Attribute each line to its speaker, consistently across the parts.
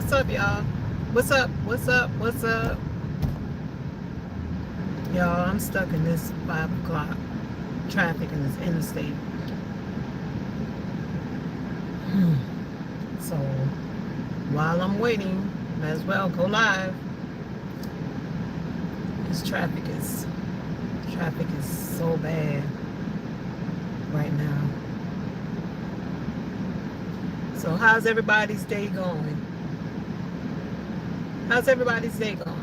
Speaker 1: what's up, y'all? What's up? What's up? What's up? Y'all, I'm stuck in this 5 o'clock traffic in this interstate. So while I'm waiting, might as well go live. This traffic is so bad right now. So how's everybody's day going? How's everybody's day going?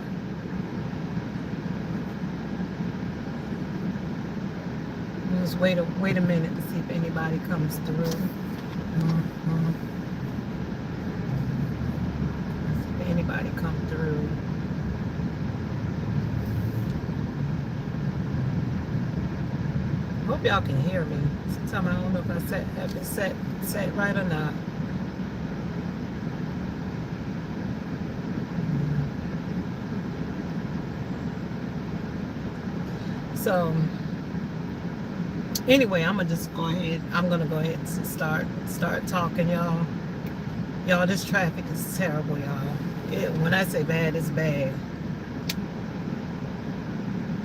Speaker 1: Just wait a minute to see if anybody comes through. See if anybody come through. Hope y'all can hear me. Sometimes I don't know if I have it set right or not. So anyway, I'm gonna go ahead and start talking, y'all. Y'all, this traffic is terrible, y'all. When I say bad, it's bad.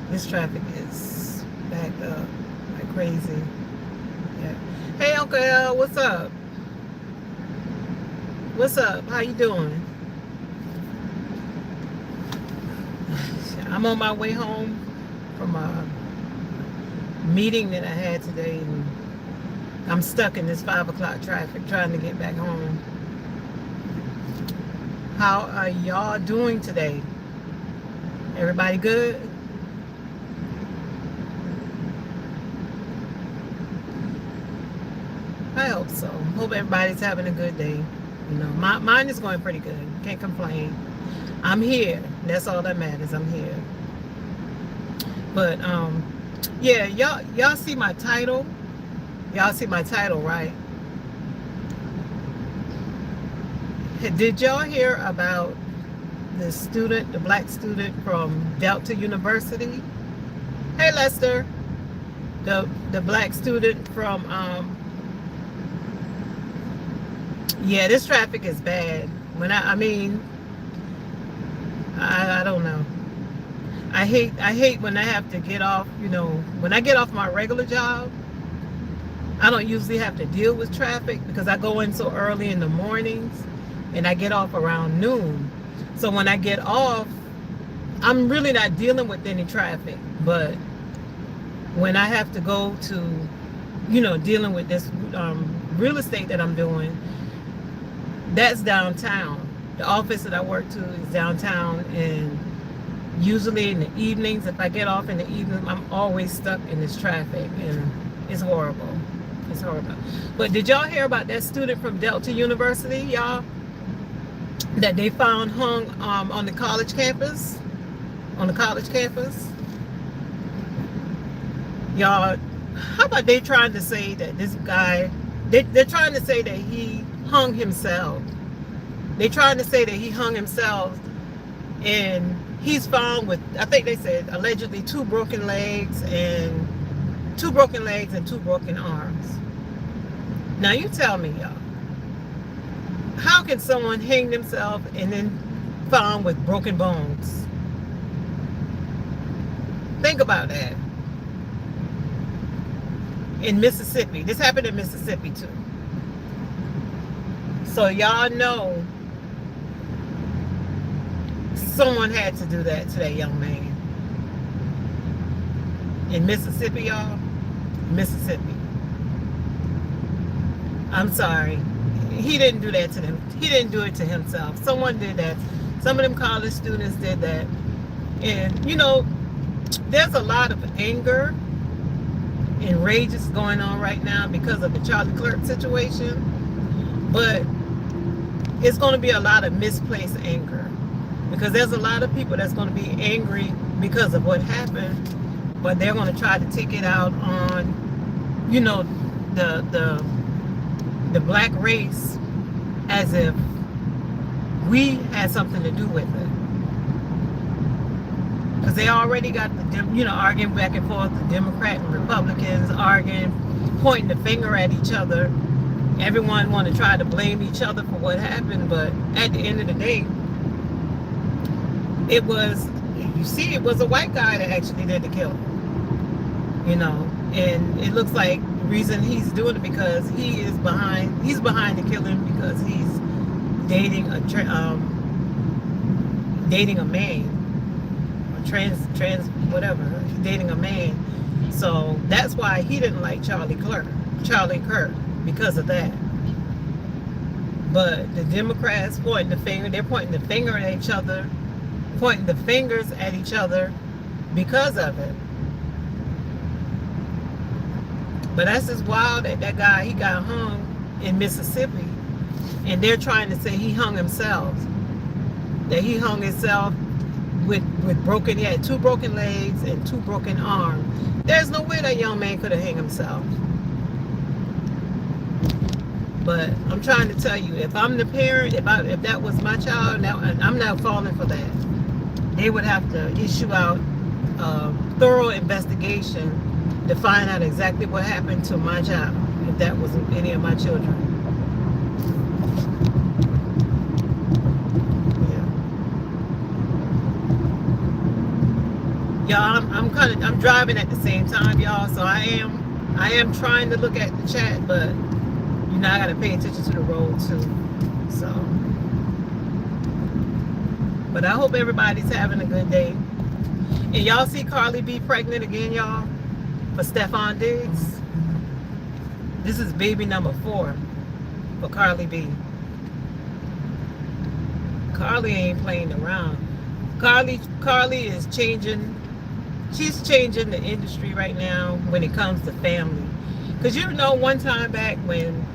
Speaker 1: This traffic is backed up like crazy. Yeah. Hey, Uncle L, what's up? What's up? How you doing? I'm on my way home from a meeting that I had today, and I'm stuck in this 5 o'clock traffic trying to get back home. How are y'all doing today? Everybody good? I hope so. Hope everybody's having a good day. You know, mine is going pretty good. Can't complain. I'm here. That's all that matters. I'm here. But yeah, y'all see my title? Y'all see my title, right? Did y'all hear about the student, the black student from Delta University? Hey, Lester. The black student from yeah, this traffic is bad. When I don't know. I hate when I have to get off, you know, when I get off my regular job, I don't usually have to deal with traffic because I go in so early in the mornings and I get off around noon. So when I get off, I'm really not dealing with any traffic. But when I have to go to, you know, dealing with this real estate that I'm doing, that's downtown. The office that I work to is downtown, and usually in the evenings, if I get off in the evening, I'm always stuck in this traffic, and it's horrible. It's horrible. But did y'all hear about that student from Delta University, y'all? That they found hung on the college campus? On the college campus? Y'all, how about they trying to say that this guy, they're trying to say that he hung himself. They're trying to say that he hung himself, and he's found with, I think they said, allegedly two broken legs and two broken arms. Now you tell me, y'all, how can someone hang themselves and then found with broken bones? Think about that. In Mississippi. This happened in Mississippi too. So y'all know someone had to do that to that young man. In Mississippi, y'all. Mississippi. I'm sorry. He didn't do that to them. He didn't do it to himself. Someone did that. Some of them college students did that. And, you know, there's a lot of anger and rage is going on right now because of the Charlie Clerk situation. But it's going to be a lot of misplaced anger, because there's a lot of people that's going to be angry because of what happened, but they're going to try to take it out on, you know, the black race, as if we had something to do with it. Because they already got the, you know, arguing back and forth, the Democrat and Republicans arguing, pointing the finger at each other. everyone want to try to blame each other for what happened, but at the end of the day, it was, you see, it was a white guy that actually did the killing, you know, and it looks like the reason he's doing it because he's behind the killing because he's dating a man, or trans whatever, dating a man. So that's why he didn't like Charlie Kirk because of that. But the Democrats they're pointing the finger at each other, pointing the fingers at each other because of it. But that's just wild that that guy, he got hung in Mississippi, and they're trying to say he hung himself. That he hung himself with broken, he had 2 broken legs and 2 broken arms. There's no way that young man could have hung himself. But I'm trying to tell you, if I'm the parent, if that was my child, now I'm not falling for that. They would have to issue out a thorough investigation to find out exactly what happened to my child, if that was any of my children. Yeah. Y'all, I'm driving at the same time, y'all, so I am trying to look at the chat, but you know I gotta pay attention to the road too. So, but I hope everybody's having a good day. And y'all see Carli B pregnant again, y'all, for Stephon Diggs. This is baby number 4 for Carli B. Carli ain't playing around. Carli is changing. She's changing the industry right now when it comes to family. Because you know, one time back when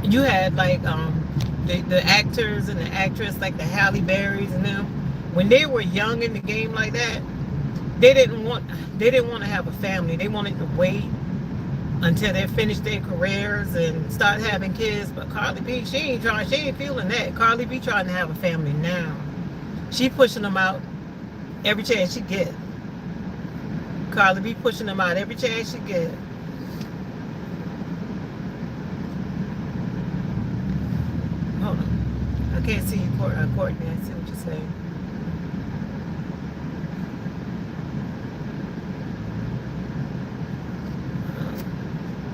Speaker 1: you had like the actors and the actress, like the Halle Berrys and them, when they were young in the game like that, they didn't want to have a family. They wanted to wait until they finished their careers and start having kids. But Carli B, she ain't feeling that. Carli B trying to have a family now. She pushing them out every chance she get. Carli B pushing them out every chance she get. Hold on. I can't see you, Courtney. I see what you're saying.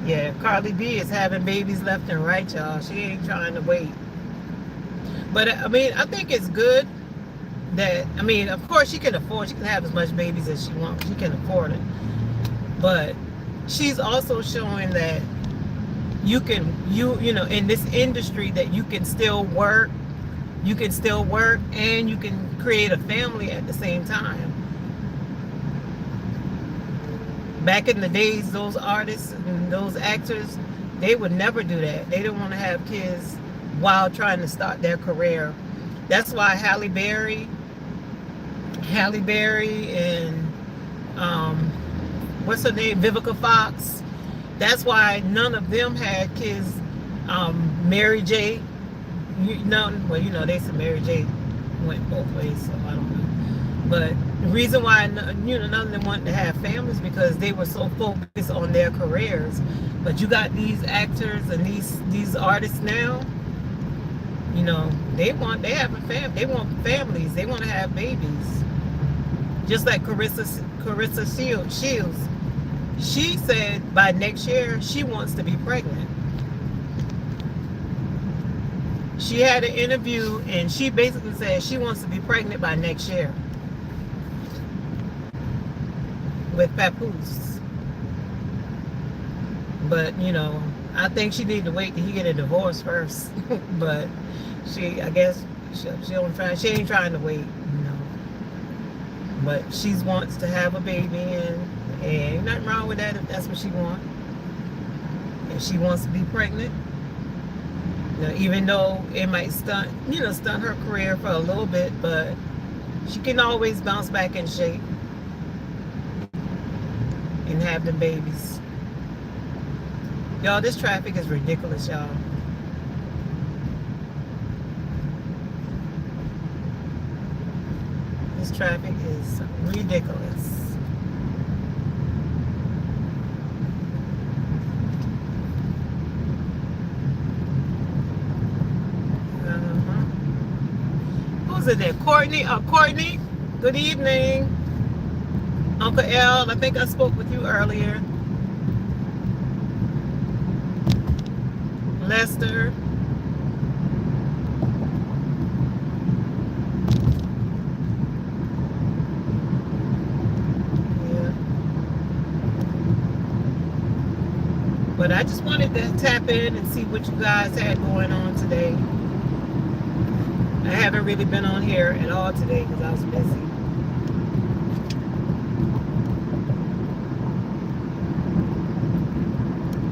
Speaker 1: Yeah, Carli B is having babies left and right, y'all. She ain't trying to wait. But I mean, I think it's good that, I mean, of course she can have as much babies as she wants. She can afford it. But she's also showing that you know, in this industry, that you can still work and you can create a family at the same time. Back in the days, those artists and those actors, they would never do that. They didn't want to have kids while trying to start their career. That's why Halle Berry and what's her name, Vivica Fox. That's why none of them had kids. Mary J. Well, you know, they said Mary J. went both ways, so I don't know. But the reason why none of them wanted to have families because they were so focused on their careers. But you got these actors and these artists now. You know, they want families. They want to have babies. Just like Carissa Shields. She said by next year she wants to be pregnant. She had an interview and she basically said she wants to be pregnant by next year with Papoose. But you know, I think she need to wait till he get a divorce first. But I guess she ain't trying to wait, you know. But she wants to have a baby, and ain't nothing wrong with that if that's what she wants. If she wants to be pregnant, you know, even though it might stunt her career for a little bit, but she can always bounce back in shape and have the babies. Y'all, this traffic is ridiculous, y'all. This traffic is ridiculous. who's it there? Courtney. Courtney. Good evening. Uncle L. I think I spoke with you earlier. Lester. But I just wanted to tap in and see what you guys had going on today. I haven't really been on here at all today because I was busy.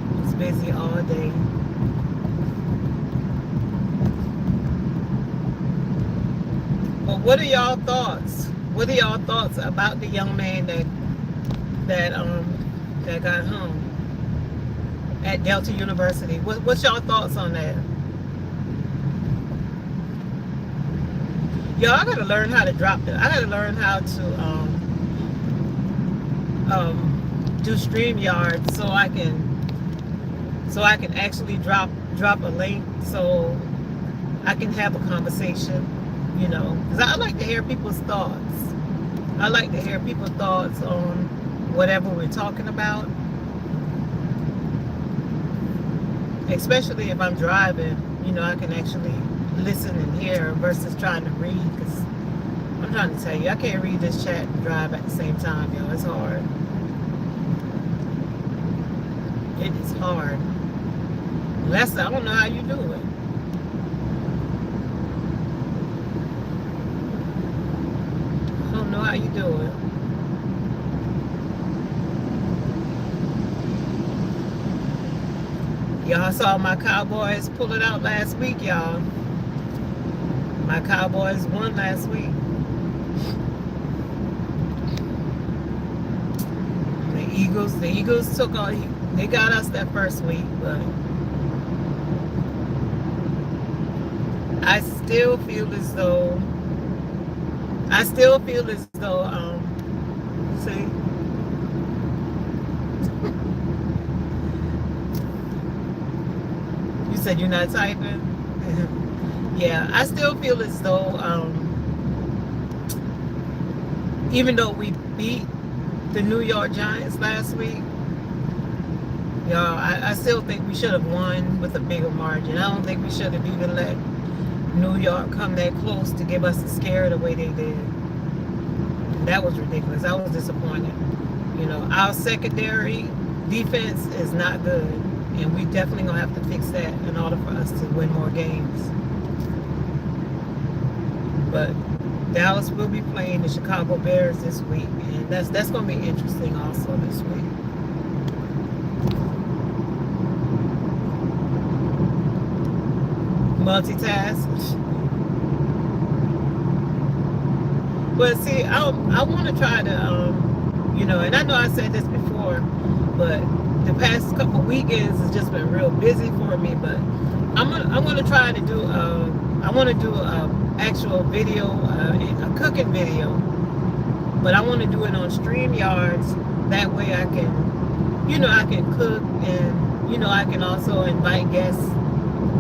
Speaker 1: I was busy all day. But what are y'all thoughts? What are y'all thoughts about the young man that got hung at Delta University? What's y'all thoughts on that? Yo, I gotta learn how to I gotta learn how to do StreamYard so I can actually drop a link so I can have a conversation, you know, because I like to hear people's thoughts. I like to hear people's thoughts on whatever we're talking about. Especially if I'm driving, you know, I can actually listen and hear versus trying to read, because I'm trying to tell you, I can't read this chat and drive at the same time, yo. It's hard. It is hard. Lester, I don't know how you do it. I don't know how you do it. Y'all saw my Cowboys pull it out last week, y'all. My Cowboys won last week. The Eagles took on, they got us that first week, but I still feel as though see, you said you're not typing? Yeah, I still feel as though even though we beat the New York Giants last week, y'all, I still think we should have won with a bigger margin. I don't think we should have even let New York come that close to give us a scare the way they did. That was ridiculous. I was disappointed. You know, our secondary defense is not good, and we definitely gonna have to fix that in order for us to win more games. But Dallas will be playing the Chicago Bears this week, and that's going to be interesting also this week. Multitask. But see, I want to try to, you know, and I know I said this before, but the past couple weekends has just been real busy for me. But I'm gonna try to do. I want to do actual video, a cooking video, but I want to do it on StreamYards. That way I can, you know, I can cook, and you know, I can also invite guests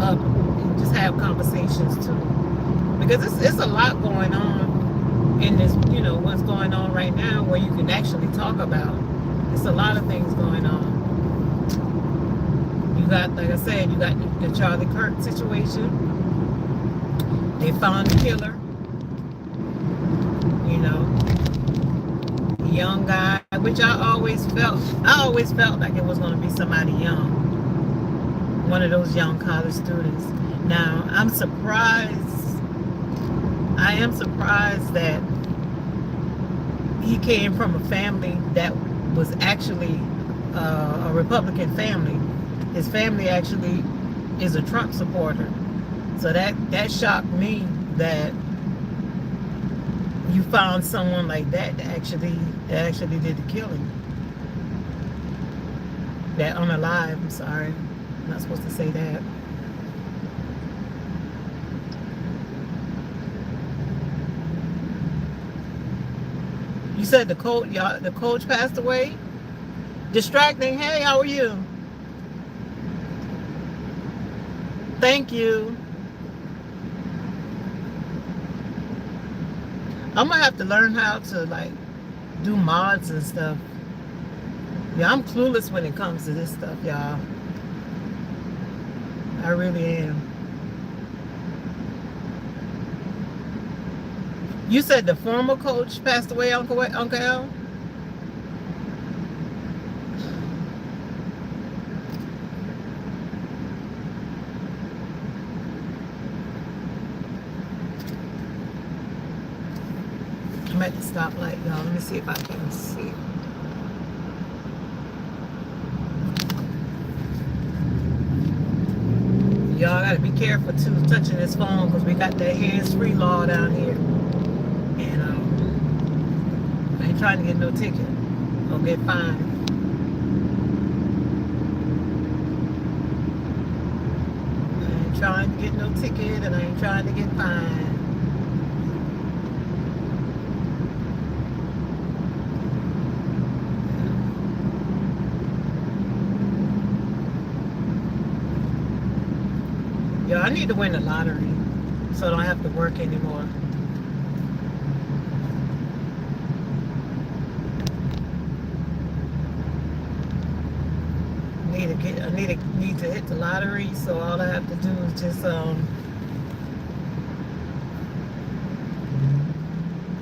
Speaker 1: up and just have conversations too, because it's a lot going on in this, you know, what's going on right now, where you can actually talk about. It's a lot of things going on. You got, like I said, you got the Charlie Kirk situation. They found the killer, you know, young guy, which I always felt like it was going to be somebody young, one of those young college students. Now, I am surprised that he came from a family that was actually a Republican family. His family actually is a Trump supporter. So that shocked me, that you found someone like that actually did the killing. That unalive, I'm sorry. I'm not supposed to say that. You said the coach passed away? Distracting. Hey, how are you? Thank you. I'm gonna have to learn how to like do mods and stuff. Yeah, I'm clueless when it comes to this stuff, y'all. I really am. You said the former coach passed away, Uncle Al? I'm at the stoplight, y'all. Let me see if I can see. Y'all gotta be careful too, touching this phone, because we got that hands-free law down here. And I ain't trying to get no ticket or get fined. I ain't trying to get no ticket, and I ain't trying to get fined. Yo, I need to win the lottery so I don't have to work anymore. Need to hit the lottery, so all I have to do is just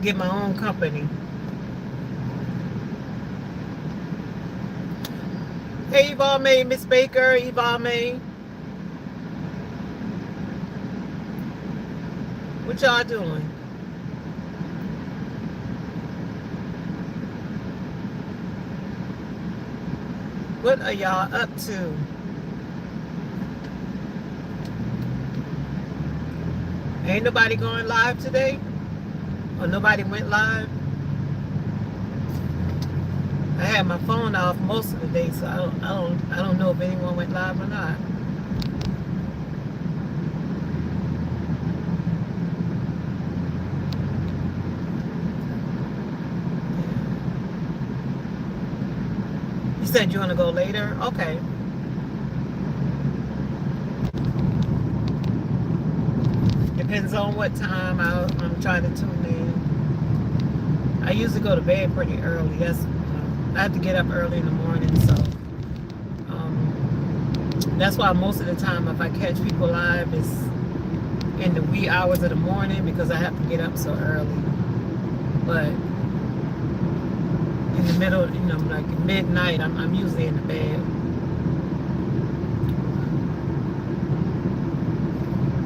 Speaker 1: get my own company. Hey, Eva May, Miss Baker, Eva May. What y'all doing? What are y'all up to? Ain't nobody going live today? Or nobody went live? I had my phone off most of the day, so I don't know if anyone went live or not. You said you want to go later? Okay. Depends on what time I'm trying to tune in. I usually go to bed pretty early. I have to get up early in the morning, so that's why most of the time if I catch people live, it's in the wee hours of the morning because I have to get up so early. But in the middle, like midnight, I'm usually in the bed.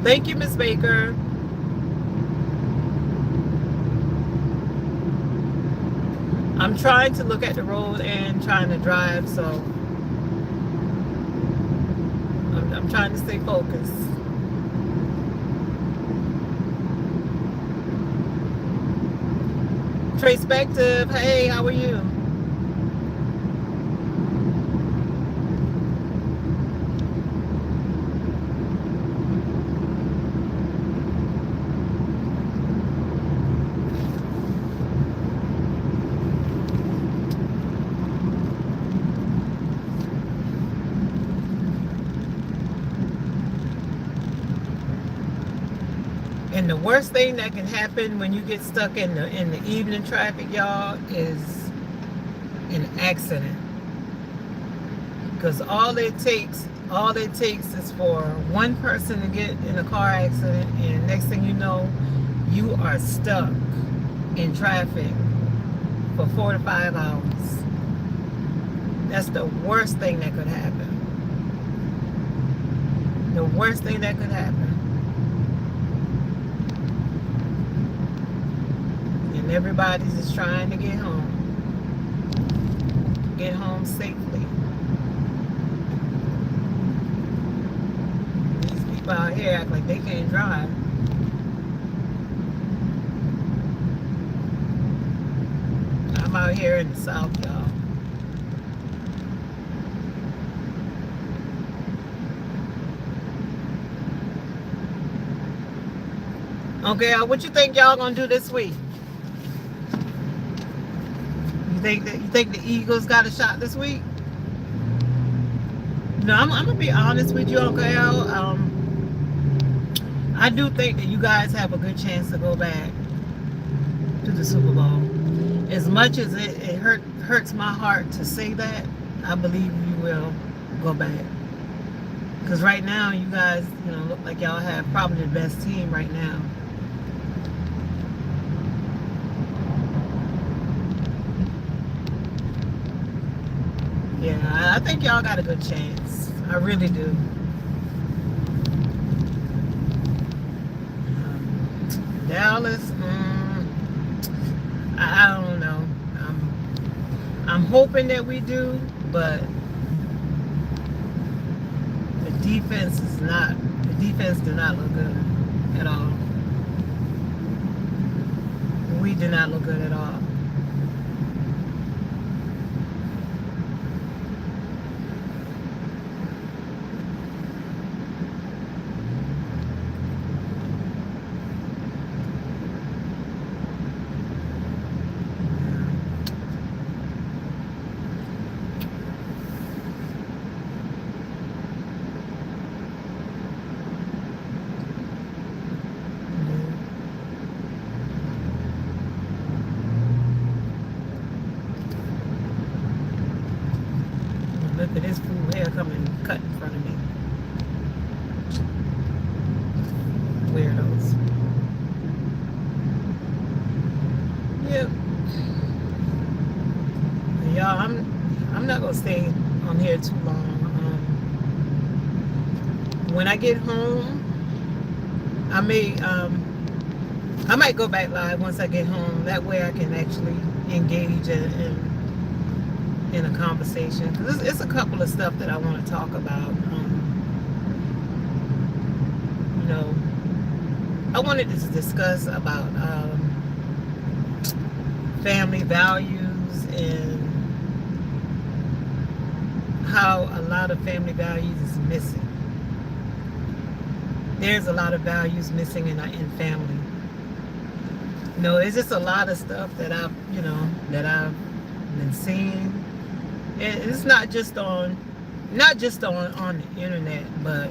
Speaker 1: Thank you, Miss Baker. I'm trying to look at the road and trying to drive, so I'm trying to stay focused. Tracepective, hey, how are you? And the worst thing that can happen when you get stuck in the evening traffic, y'all, is an accident. Because all it takes is for one person to get in a car accident, and next thing you know, you are stuck in traffic for 4 to 5 hours. That's the worst thing that could happen. The worst thing that could happen. And everybody's just trying to get home. Get home safely. These people out here act like they can't drive. I'm out here in the South, y'all. Okay, what you think y'all gonna do this week? You think the Eagles got a shot this week? No, I'm gonna be honest with you, Uncle Al. I do think that you guys have a good chance to go back. to the Super Bowl. As much as it hurts my heart to say that, I believe you will go back. Because right now, you guys, look like y'all have probably the best team right now. Yeah, I think y'all got a good chance. I really do. Dallas, I don't know. I'm hoping that we do, but the defense did not look good at all. We did not look good at all. Look at this fool here coming cut in front of me. Weirdos. Yep. Y'all, I'm not gonna stay on here too long. When I get home, I might go back live once I get home. That way I can actually engage in a conversation, because it's a couple of stuff that I want to talk about. I wanted to discuss about family values and how a lot of family values is missing. There's a lot of values missing in family. It's just a lot of stuff that I've been seeing. And it's not just on the internet, but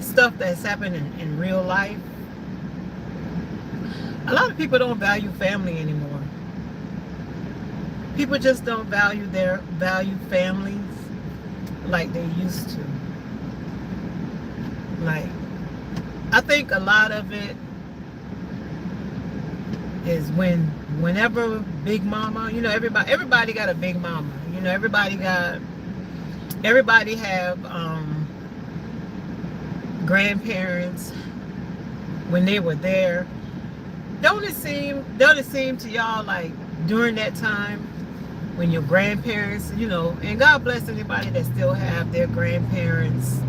Speaker 1: stuff that's happening in real life. A lot of people don't value family anymore. People just don't value families like they used to. Like, I think a lot of it is whenever Big Mama, everybody got a Big Mama. Everybody have grandparents when they were there. Don't it seem to y'all like during that time when your grandparents, and God bless anybody that still have their grandparents,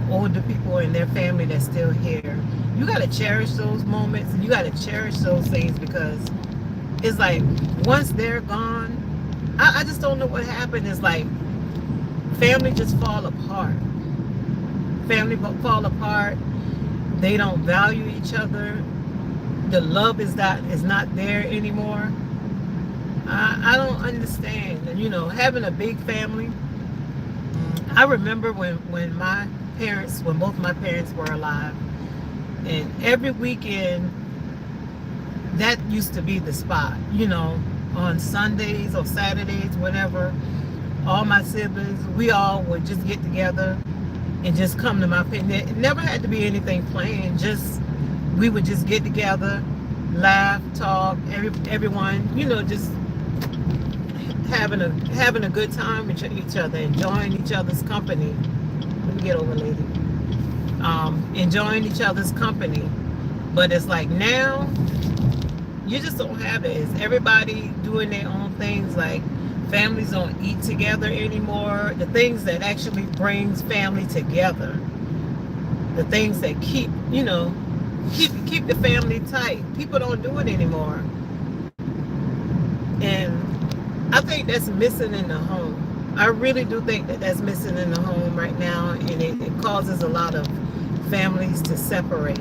Speaker 1: older people in their family that's still here. You got to cherish those moments, and you got to cherish those things, because it's like once they're gone, I just don't know what happened. It's like family just fall apart. Family fall apart. They don't value each other. The love is not there anymore. I don't understand. And having a big family. I remember when both my parents were alive, and every weekend that used to be the spot. On Sundays or Saturdays, whatever, all my siblings, we all would just get together and just come to my parents. It never had to be anything planned. We would just get together, laugh, talk, everyone, just having a good time with each other, enjoying each other's company. Let me get over, lady. Enjoying each other's company. But it's like now, you just don't have it. It's everybody doing their own things. Like, families don't eat together anymore. The things that actually brings family together, the things that keep the family tight, people don't do it anymore. And I think that's missing in the home. I really do think that's missing in the home right now, and it causes a lot of families to separate.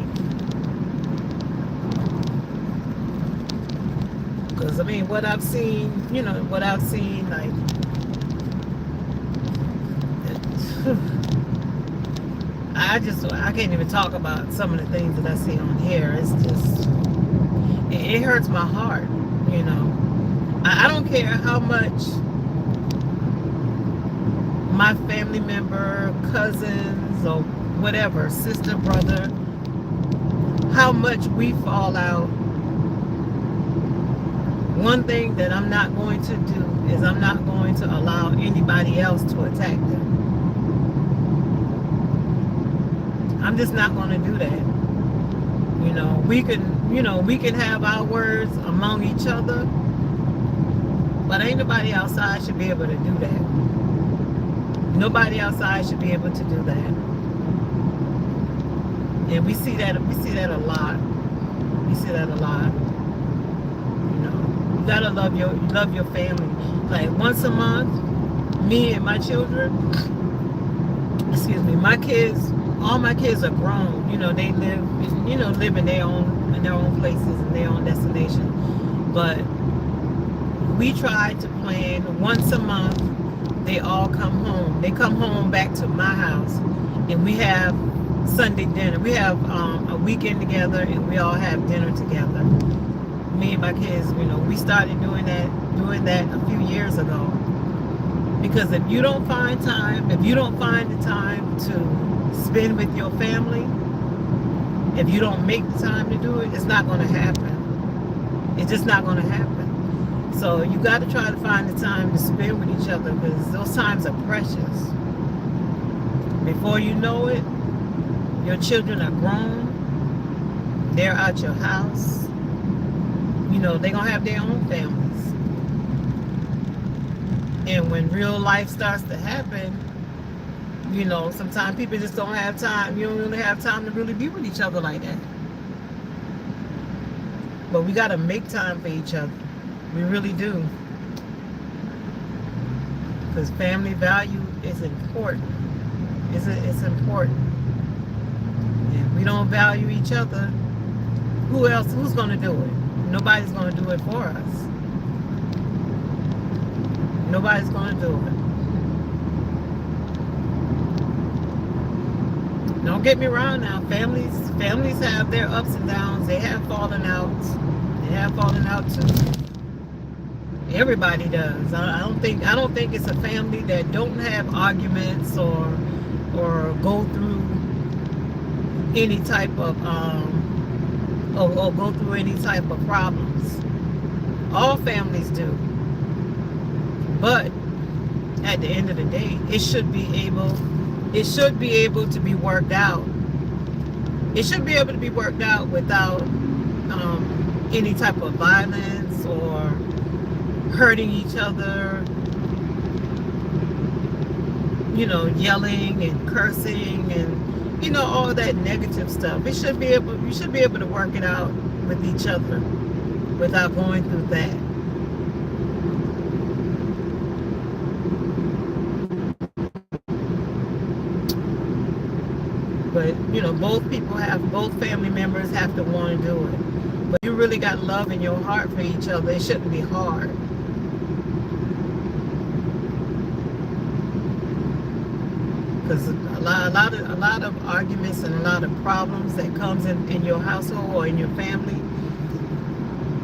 Speaker 1: Because what I've seen, like, I can't even talk about some of the things that I see on here. It's just it hurts my heart, you know. I don't care how much my family member, cousins, or whatever, sister, brother, how much we fall out. One thing that I'm not going to do is I'm not going to allow anybody else to attack them. I'm just not going to do that. We can have our words among each other, but ain't nobody outside should be able to do that. Nobody outside should be able to do that. And we see that a lot. We see that a lot. You gotta love your family. Like once a month, me and my children, my kids, all my kids are grown. They live in their own places and their own destination. But we try to plan once a month. They all come home. They come home back to my house, and we have Sunday dinner. We have a weekend together, and we all have dinner together. Me and my kids, we started doing that a few years ago. Because if you don't find the time to spend with your family, if you don't make the time to do it, it's not going to happen. It's just not going to happen. So you got to try to find the time to spend with each other, because those times are precious. Before you know it, your children are grown. They're out your house. They're going to have their own families. And when real life starts to happen, sometimes people just don't have time. You don't really have time to really be with each other like that. But we got to make time for each other. We really do. Because family value is important. It's important. And we don't value each other, who's going to do it? Nobody's going to do it for us. Nobody's going to do it. Don't get me wrong now. Families have their ups and downs. They have fallen out. They have fallen out too. Everybody does. I don't think it's a family that don't have arguments or go through any type of or go through any type of problems. All families do. But at the end of the day, it should be able to be worked out. It should be able to be worked out without any type of violence or hurting each other, yelling and cursing and all that negative stuff. You should be able to work it out with each other without going through that. But both family members have to want to do it. But you really got love in your heart for each other. It shouldn't be hard. Because a lot of arguments and a lot of problems that comes in your household or in your family,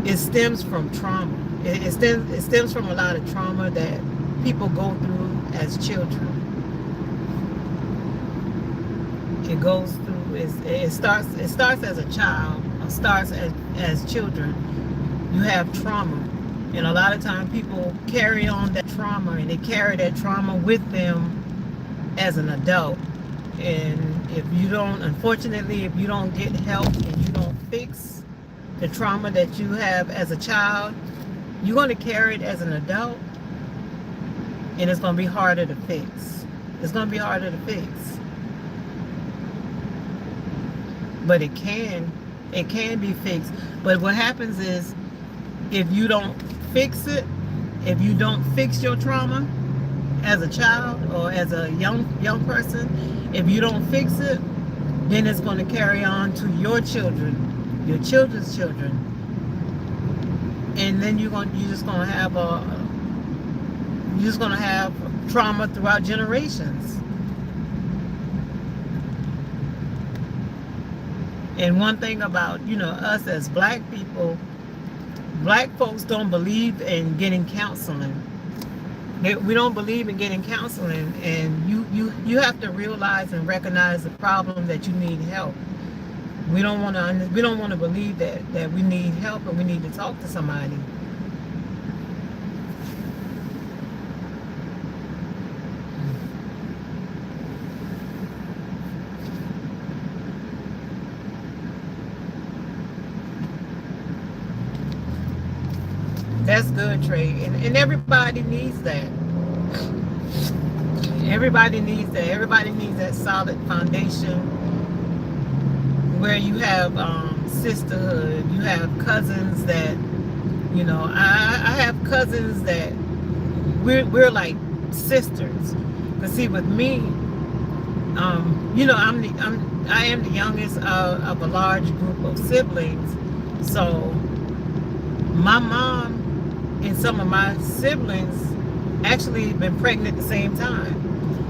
Speaker 1: it stems from trauma. It stems from a lot of trauma that people go through as children. It goes through. It starts as a child. Or starts as children. You have trauma, and a lot of times people carry on that trauma, and they carry that trauma with them as an adult. And if you don't get help and you don't fix the trauma that you have as a child, you're going to carry it as an adult, and it's going to be harder to fix. It's going to be harder to fix. But it can be fixed. But what happens is, if you don't fix it, if you don't fix your trauma as a child or as a young person, if you don't fix it, then it's going to carry on to your children, your children's children, and then you're just going to have trauma throughout generations. And one thing about us as black people, Black folks don't believe in getting counseling. We don't believe in getting counseling, and you have to realize and recognize the problem that you need help. We don't want to believe that we need help and we need to talk to somebody. That's good, Trey. And everybody needs that. Everybody needs that. Everybody needs that solid foundation where you have sisterhood. You have cousins that, I have cousins that we're like sisters. But see, with me, I am the youngest of a large group of siblings. So my mom and some of my siblings actually been pregnant at the same time.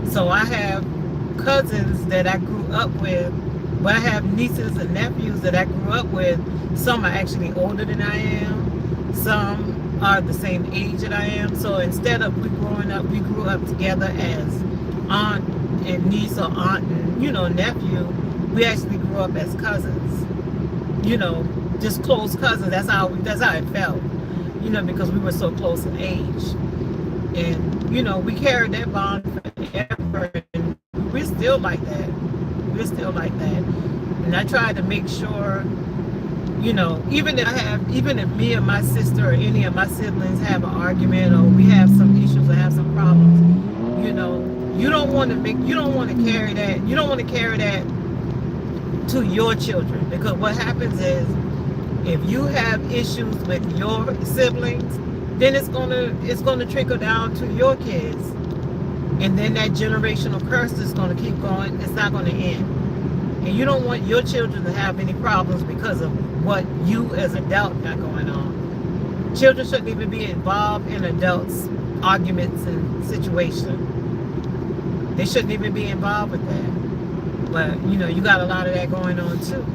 Speaker 1: So I have cousins that I grew up with, but I have nieces and nephews that I grew up with. Some are actually older than I am. Some are the same age that I am. So instead of we grew up together as aunt and niece or aunt and, nephew. We actually grew up as cousins. Just close cousins. That's how it felt. Because we were so close in age. And, we carried that bond forever. And we're still like that. We're still like that. And I try to make sure, even if me and my sister or any of my siblings have an argument or we have some issues or have some problems, you don't want to carry that to your children. Because what happens is, if you have issues with your siblings, then it's gonna trickle down to your kids, and then that generational curse is gonna keep going. It's not gonna end, and you don't want your children to have any problems because of what you as adults got going on. Children shouldn't even be involved in adults' arguments and situations. They shouldn't even be involved with that. But you got a lot of that going on too.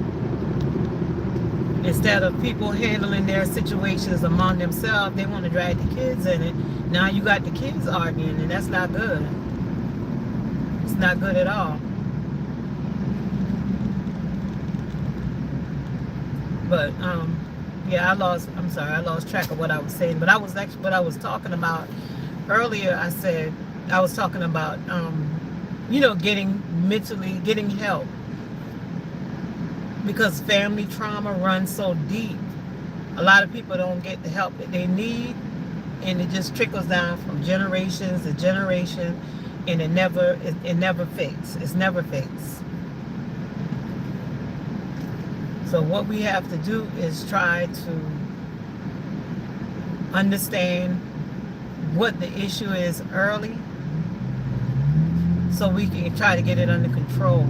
Speaker 1: Instead of people handling their situations among themselves, they want to drag the kids in it. Now you got the kids arguing, and that's not good. It's not good at all. But yeah, I lost track of what I was saying. But what I was talking about earlier. I was talking about getting help. Because family trauma runs so deep, a lot of people don't get the help that they need, and it just trickles down from generations to generation, and it never fixes. It's never fixed. So what we have to do is try to understand what the issue is early, so we can try to get it under control.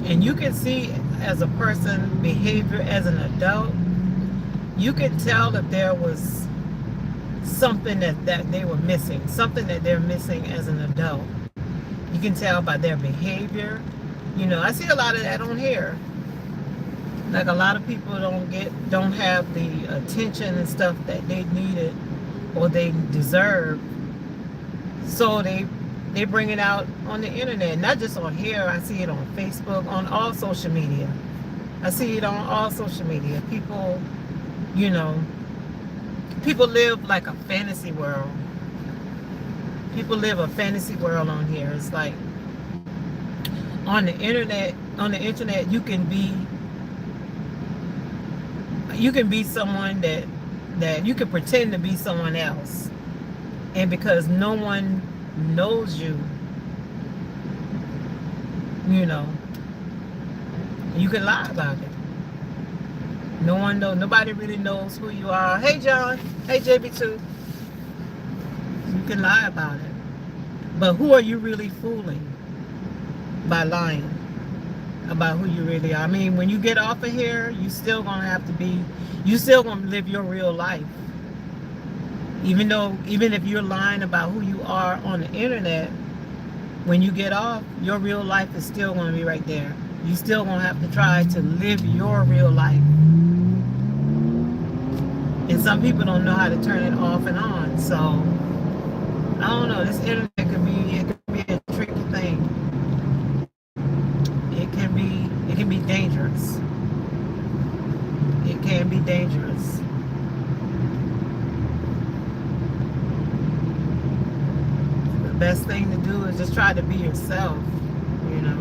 Speaker 1: And you can see as a person behavior as an adult, you can tell if there was something that they were missing, something that they're missing as an adult. You can tell by their behavior. I see a lot of that on here. Like a lot of people don't have the attention and stuff that they needed or they deserve. So they bring it out on the internet, not just on here. I see it on Facebook, on all social media. I see it on all social media. People live like a fantasy world. People live a fantasy world on here. It's like on the internet you can be someone that you can pretend to be someone else. And because no one knows you, you can lie about it. Nobody really knows who you are. Hey John, hey JB2. You can lie about it. But who are you really fooling by lying about who you really are? I mean, when you get off of here, you still gonna live your real life. Even if you're lying about who you are on the internet, when you get off, your real life is still going to be right there. You still gonna have to try to live your real life. And some people don't know how to turn it off and on. So I don't know. This internet can be a tricky thing. It can be dangerous. It can be dangerous. The best thing to do is just try to be yourself. You know,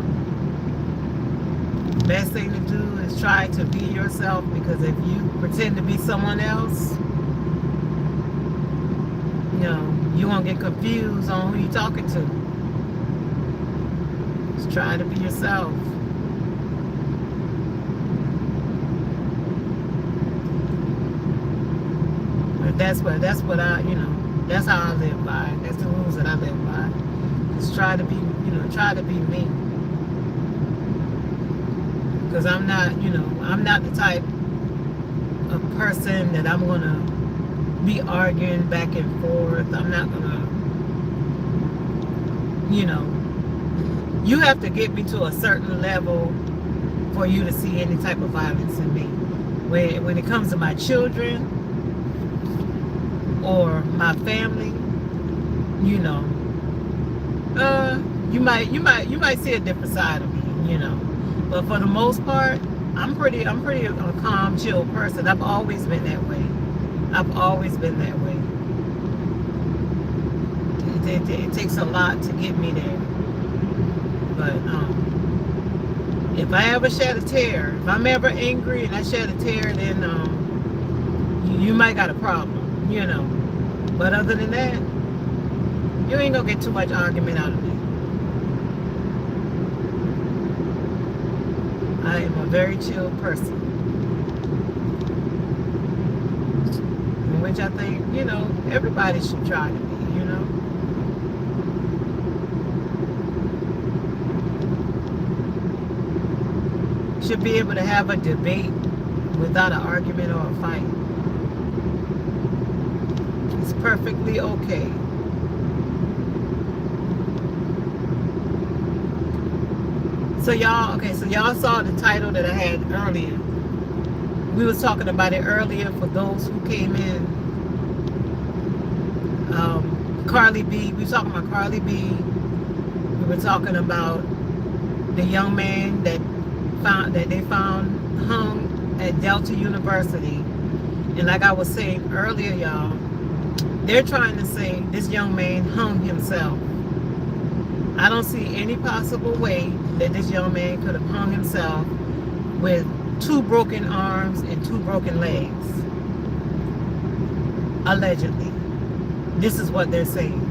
Speaker 1: the best thing to do is try to be yourself, because if you pretend to be someone else, you know, you won't get confused on who you're talking to. Just try to be yourself. But that's how I live by. That's the rules that I live by. Just try to be, try to be me. Because I'm not the type of person that I'm gonna be arguing back and forth. I'm not gonna, you have to get me to a certain level for you to see any type of violence in me. When it comes to my children or my family, you might see a different side of me, But for the most part, I'm pretty a calm, chill person. I've always been that way. I've always been that way. It takes a lot to get me there. But if I ever shed a tear, if I'm ever angry and I shed a tear, then you might got a problem, But other than that, you ain't gonna get too much argument out of me. I am a very chill person, which I think, everybody should try to be, Should be able to have a debate without an argument or a fight. It's perfectly okay. So y'all saw the title that I had earlier. We was talking about it earlier for those who came in. Carli B. We were talking about Carli B. We were talking about the young man that they found hung at Delta University. And like I was saying earlier, y'all, they're trying to say this young man hung himself. I don't see any possible way that this young man could have hung himself with 2 broken arms and 2 broken legs. Allegedly. This is what they're saying.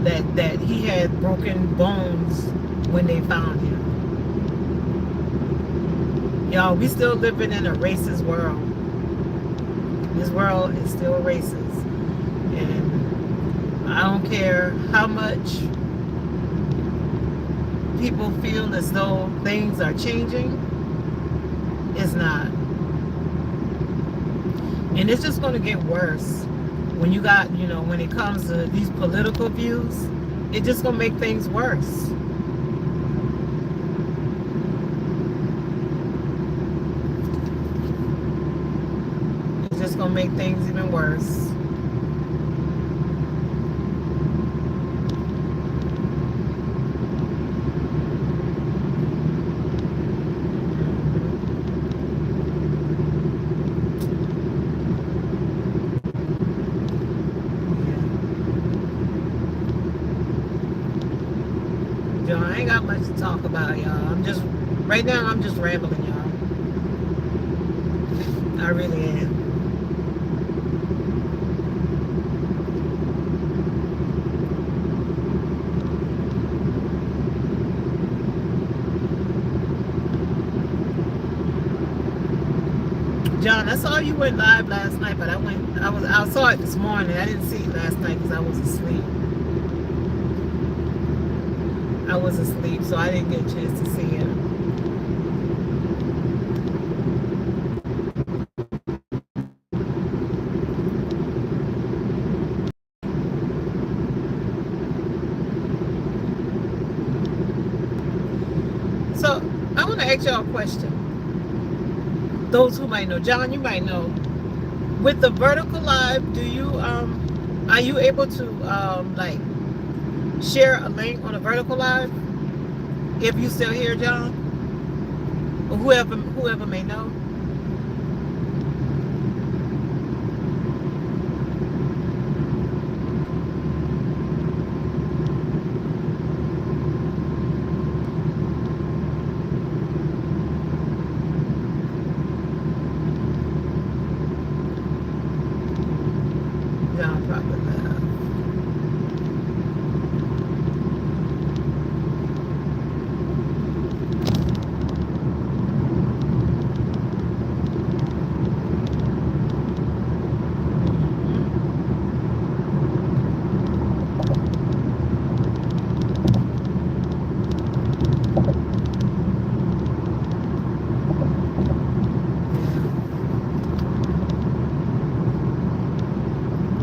Speaker 1: That he had broken bones when they found him. Y'all, we still living in a racist world. This world is still racist. And I don't care how much people feel as though things are changing. It's not. And it's just going to get worse. When you got, when it comes to these political views, it's just going to make things worse. It's just going to make things even worse. I ain't got much to talk about, y'all. Right now I'm just rambling, y'all. I really am. John, I saw you went live last night, but I saw it this morning. I didn't see it last night because I was asleep. So I didn't get a chance to see it. ask y'all a question. Those who might know, John, you might know. With the vertical live, do you are you able to like share a link on a vertical live? If you still here, John, or whoever may know. John probably left.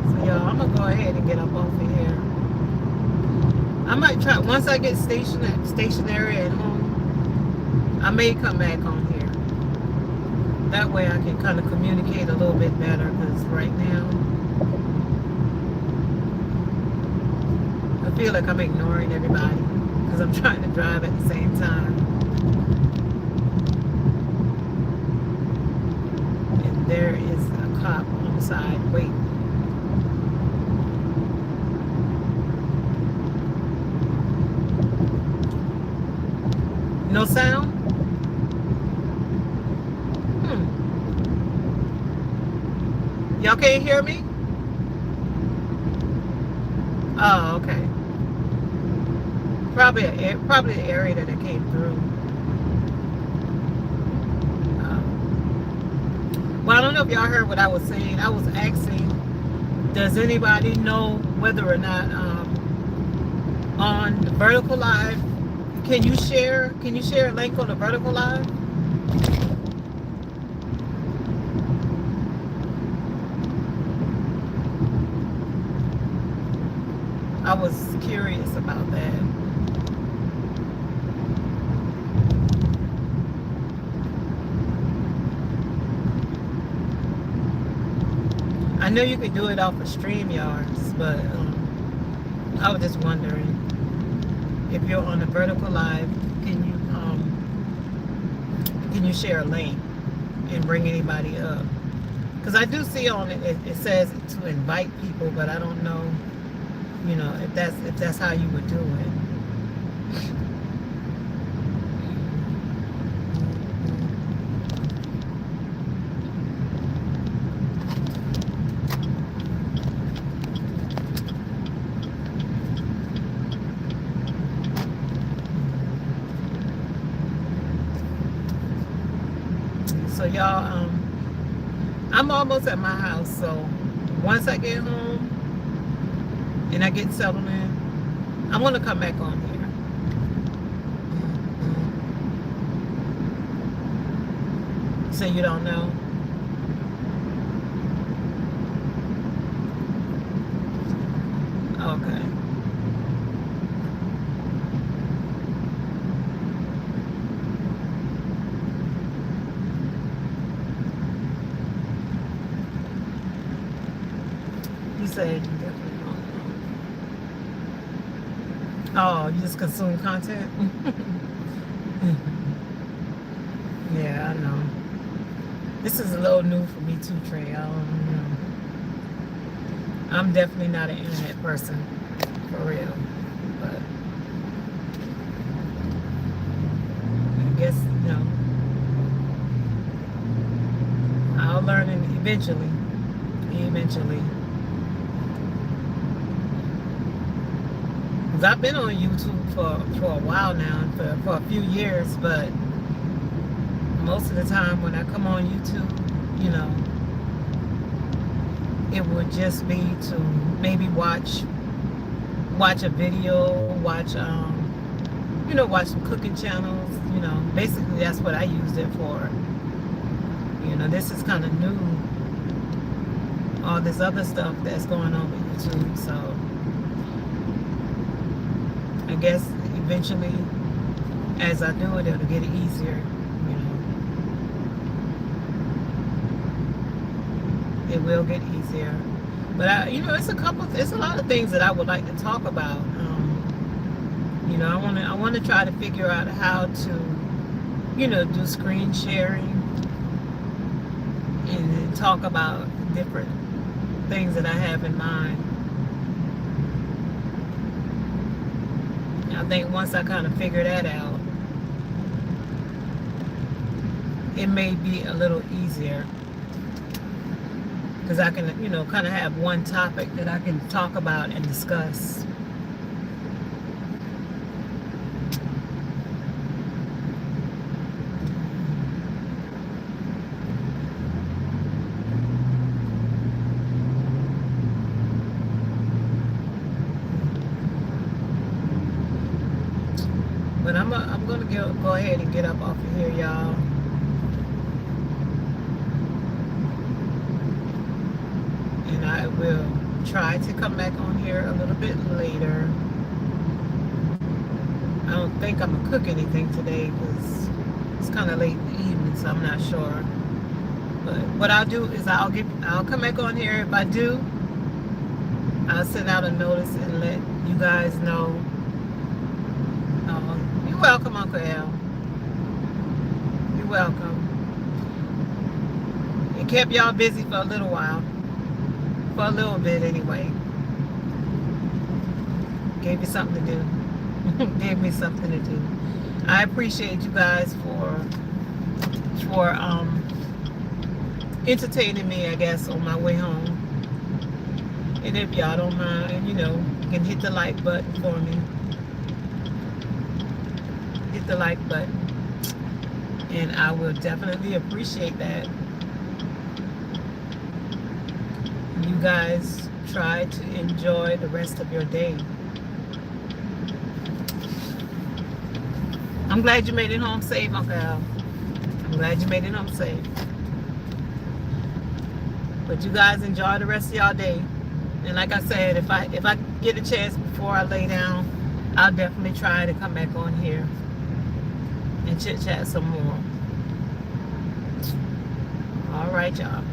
Speaker 1: So y'all, I'm gonna go ahead and get up off of here. I might try once I get stationary at home. I may come back on here. That way I can kind of communicate a little bit better, because right now I feel like I'm ignoring everybody because I'm trying to drive at the same time. And there is a cop on the side waiting. No sound? Y'all can't hear me? Oh, okay. Probably the area that it came through. Well, I don't know if y'all heard what I was saying. I was asking, does anybody know whether or not on the vertical live, can you share a link on the vertical live? I was curious about that. I know you could do it off of StreamYards, but I was just wondering if you're on a vertical live, can you share a link and bring anybody up? Because I do see on it, it says to invite people, but I don't know, you know, if that's how you would do it. So y'all, I'm almost at my house, so once I get home and I get settled in, I'm gonna come back on here. So you don't know? Okay. You said you definitely don't know. Oh, you just consume content? Yeah, I know. This is a little new for me too, Trey. I don't know. I'm definitely not an internet person, for real. But I guess, you know, I'll learn it eventually. Eventually. Because I've been on YouTube for a while now, for a few years, but most of the time when I come on YouTube, you know, it would just be to maybe watch a video, watch you know, watch some cooking channels, you know. Basically that's what I used it for. You know, this is kind of new, all this other stuff that's going on with YouTube, so I guess eventually as I do it, it'll get easier. It will get easier. But it's a lot of things that I would like to talk about. I want to try to figure out how to, do screen sharing and talk about different things that I have in mind. I think once I kind of figure that out, it may be a little easier because I can, kind of have one topic that I can talk about and discuss. But I'm going to go ahead and get up off of here, y'all. And I will try to come back on here a little bit later. I don't think I'm going to cook anything today because it's kind of late in the evening, so I'm not sure. But what I'll do is I'll come back on here. If I do, I'll send out a notice and let you guys know. You're welcome, Uncle Al. You're welcome. It kept y'all busy for a little while. For a little bit anyway. Gave you something to do. Gave me something to do. I appreciate you guys for entertaining me, I guess, on my way home. And if y'all don't mind, you can hit the like button for me. Hit the like button. And I will definitely appreciate that. You guys try to enjoy the rest of your day. I'm glad you made it home safe, Uncle Al. I'm glad you made it home safe. But you guys enjoy the rest of y'all day. And like I said, if I get a chance before I lay down, I'll definitely try to come back on here and chit chat some more. All right, y'all.